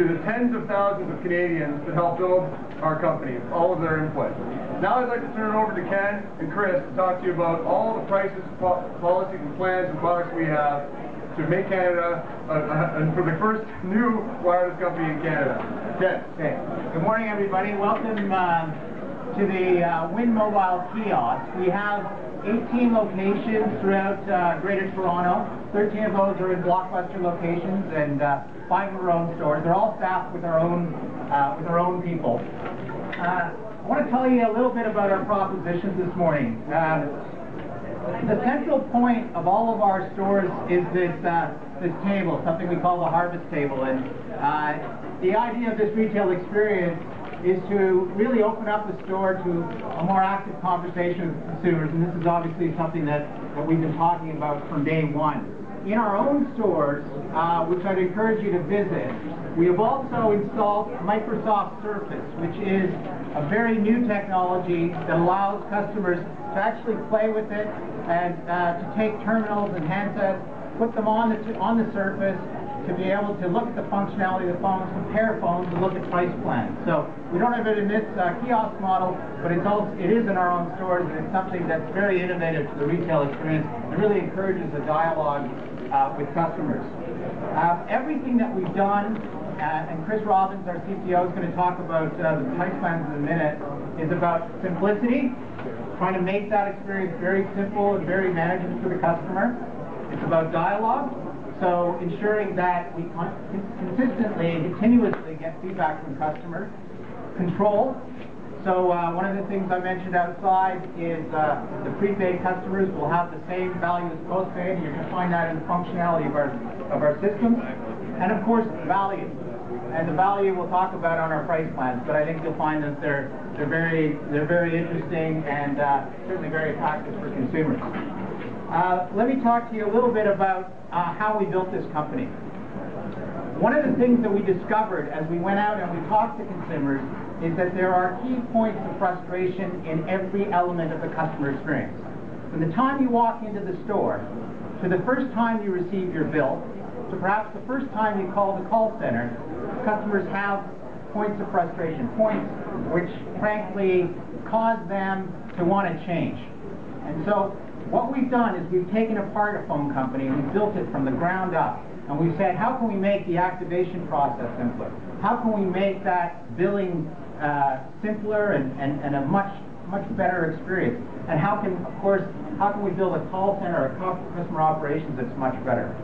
to the tens of thousands of Canadians that help build our company, all of their input. Now I'd like to turn it over to Ken and Chris to talk to you about all the prices, policies, and plans and products we have to make Canada, and for the first new wireless company in Canada. Ken. Okay. Good morning, everybody. Welcome to the Win Mobile kiosk. We have 18 locations throughout Greater Toronto. 13 of those are in Blockbuster locations, and 5 of our own stores. They're all staffed with our own people. I want to tell you a little bit about our propositions this morning. The central point of all of our stores is this table, something we call the harvest table, and the idea of this retail experience is to really open up the store to a more active conversation with consumers, and this is obviously something that we've been talking about from day one. In our own stores, which I'd encourage you to visit, we have also installed Microsoft Surface, which is a very new technology that allows customers to actually play with it and to take terminals and handsets, put them on the Surface, to be able to look at the functionality of the phones, compare phones, and look at price plans. So we don't have it in this kiosk model, but it is in our own stores, and it's something that's very innovative to the retail experience and really encourages a dialogue with customers. Everything that we've done, and Chris Robbins, our CTO, is going to talk about the price plans in a minute, is about simplicity, trying to make that experience very simple and very manageable for the customer. It's about dialogue, so ensuring that we consistently and continuously get feedback from customers. Control. So one of the things I mentioned outside is the prepaid customers will have the same value as postpaid, and you're going to find that in the functionality of our systems. And of course, value. And the value we'll talk about on our price plans, but I think you'll find that they're very interesting and certainly very attractive for consumers. Let me talk to you a little bit about how we built this company. One of the things that we discovered as we went out and we talked to consumers is that there are key points of frustration in every element of the customer experience. From the time you walk into the store, to the first time you receive your bill, to perhaps the first time you call the call center, customers have points of frustration, points which frankly cause them to want to change. And so what we've done is we've taken apart a phone company and we've built it from the ground up. And we've said, how can we make the activation process simpler? How can we make that billing simpler and a much better experience? And how can we build a call center or customer operations that's much better?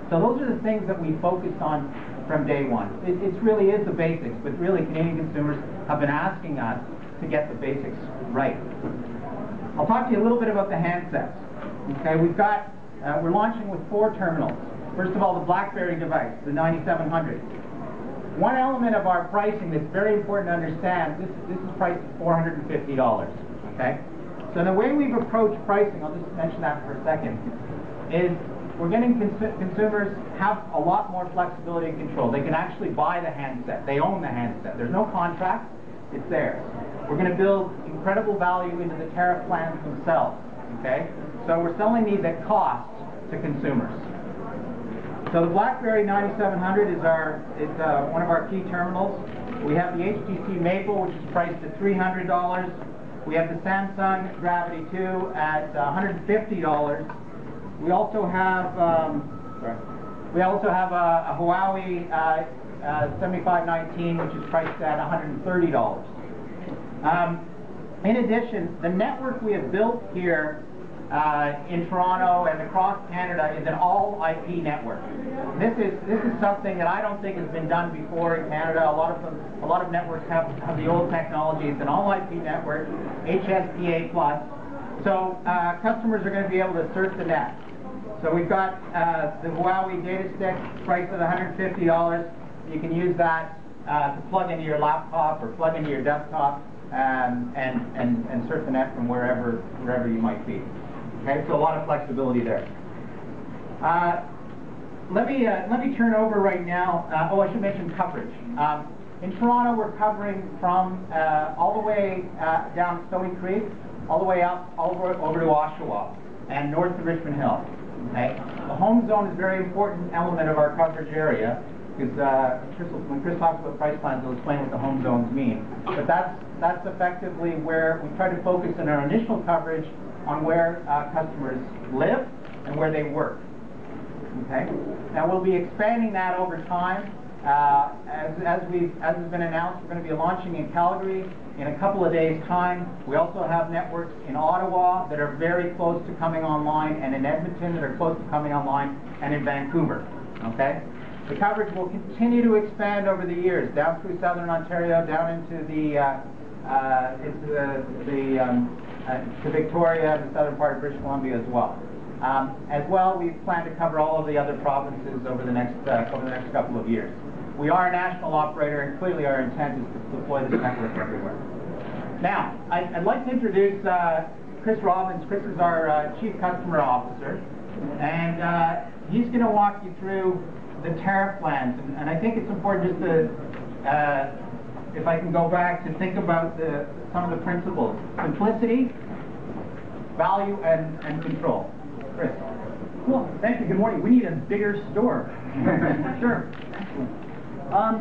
So those are the things that we focused on from day one. It really is the basics, but really Canadian consumers have been asking us to get the basics right. I'll talk to you a little bit about the handsets. Okay, we're launching with 4 terminals. First of all, the BlackBerry device, the 9700. One element of our pricing that's very important to understand, this is priced at $450. Okay, so the way we've approached pricing, I'll just mention that for a second, is we're getting consumers have a lot more flexibility and control. They can actually buy the handset. They own the handset. There's no contract. It's theirs. We're going to build incredible value into the tariff plans themselves. Okay? So we're selling these at cost to consumers. So the BlackBerry 9700 is one of our key terminals. We have the HTC Maple, which is priced at $300. We have the Samsung Gravity 2 at $150. We also have a Huawei 7519, which is priced at $130. In addition, the network we have built here in Toronto and across Canada is an all-IP network. This is something that I don't think has been done before in Canada. A lot of networks have the old technology. It's an all-IP network, HSPA+. So customers are going to be able to surf the net. So we've got the Huawei data stick priced at $150. You can use that to plug into your laptop or plug into your desktop and surf the net from wherever you might be. Okay, so a lot of flexibility there. Let me turn over right now. I should mention coverage. In Toronto, we're covering from all the way down Stony Creek, all the way up over to Oshawa and north to Richmond Hill. Okay? The home zone is a very important element of our coverage area. because when Chris talks about price plans, he'll explain what the home zones mean. But that's effectively where we try to focus in our initial coverage on where customers live and where they work. Okay. Now we'll be expanding that over time. As has been announced, we're going to be launching in Calgary in a couple of days' time. We also have networks in Ottawa that are very close to coming online, and in Edmonton that are close to coming online, and in Vancouver. Okay? The coverage will continue to expand over the years, down through southern Ontario, down into to Victoria, the southern part of British Columbia as well. As well, we plan to cover all of the other provinces over the next couple of years. We are a national operator, and clearly our intent is to deploy this network everywhere. Now, I'd like to introduce Chris Robbins. Chris is our Chief Customer Officer, and he's going to walk you through the tariff plans. And I think it's important just to, if I can go back, to think about some of the principles. Simplicity, value, and control. Chris. Cool. Thank you. Good morning. We need a bigger store. Sure.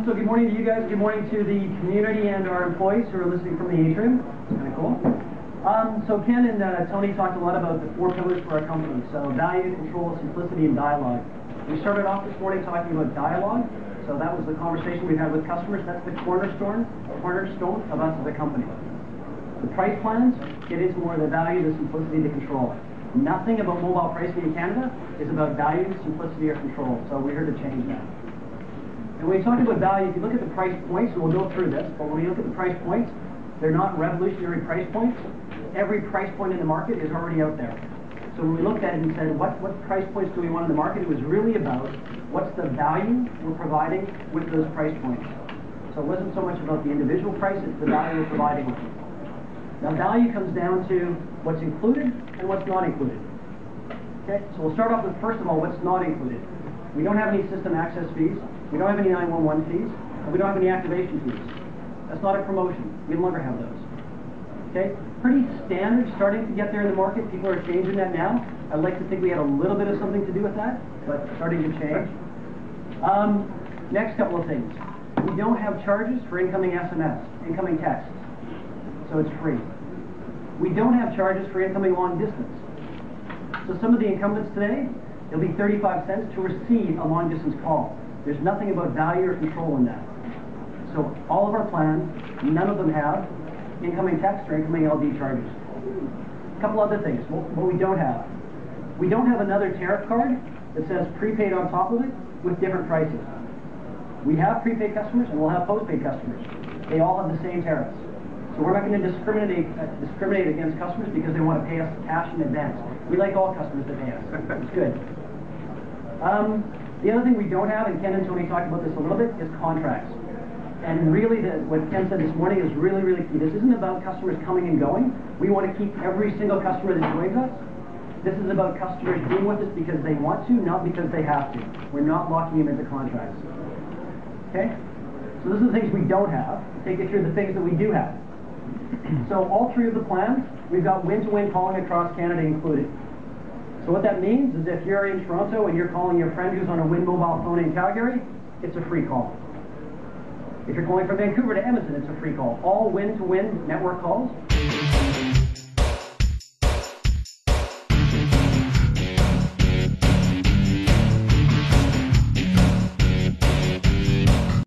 So good morning to you guys. Good morning to the community and our employees who are listening from the atrium. It's kind of cool. So Ken and Tony talked a lot about the 4 pillars for our company. So value, control, simplicity, and dialogue. We started off this morning talking about dialogue. So that was the conversation we've had with customers. That's the cornerstone of us as a company. The price plans get into more of the value, the simplicity, the control. Nothing about mobile pricing in Canada is about value, simplicity, or control. So we're here to change that. And when we talk about value, if you look at the price points, and we'll go through this, but when we look at the price points, they're not revolutionary price points. Every price point in the market is already out there. So when we looked at it and said, what price points do we want in the market, it was really about what's the value we're providing with those price points. So it wasn't so much about the individual price, it's the value we're providing with them. Now value comes down to what's included and what's not included. Okay, so we'll start off with, first of all, what's not included. We don't have any system access fees, we don't have any 911 fees, and we don't have any activation fees. That's not a promotion. We no longer have those. Okay, pretty standard, starting to get there in the market. People are changing that now. I'd like to think we had a little bit of something to do with that, but starting to change. Next couple of things. We don't have charges for incoming SMS, incoming texts, so it's free. We don't have charges for incoming long distance. So some of the incumbents today, it'll be 35 cents to receive a long distance call. There's nothing about value or control in that. So all of our plans, none of them have incoming text or incoming LD charges. A couple other things, what we don't have. We don't have another tariff card that says prepaid on top of it with different prices. We have prepaid customers and we'll have postpaid customers. They all have the same tariffs. So we're not going to discriminate against customers because they want to pay us cash in advance. We like all customers to pay us. It's good. The other thing we don't have, and Ken and Tony talked about this a little bit, is contracts. And really, what Ken said this morning is really, really key. This isn't about customers coming and going. We want to keep every single customer that joins us. This is about customers being with us because they want to, not because they have to. We're not locking them into contracts. Okay? So those are the things we don't have. I'll take you through the things that we do have. So all 3 of the plans, we've got win-to-win calling across Canada included. So what that means is if you're in Toronto and you're calling your friend who's on a Win mobile phone in Calgary, it's a free call. If you're calling from Vancouver to Edmonton, it's a free call. All win-to-win network calls.